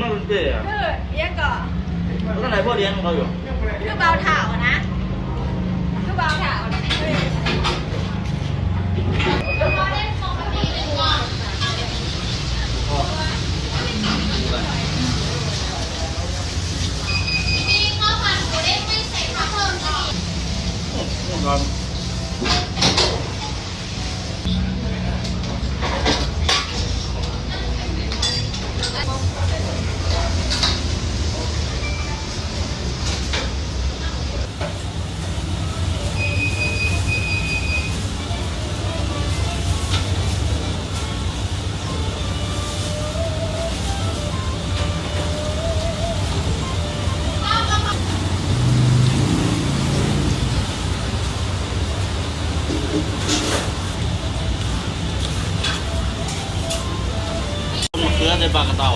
มาเป็นเจ๊อะคือเรียกก่อน แล้วก็ไหนพ่อเลี้ยงของเขาอยู่ คือเบาเถานะคือเบาเถานะเฮ้ยพอเล่นปกติเลยก่อน พ่อ มีข้าวผัดหมูเด้งไม่ใส่ผักเพิ่มก็ดี ก่อนหมดเกลือในปากกระเต่า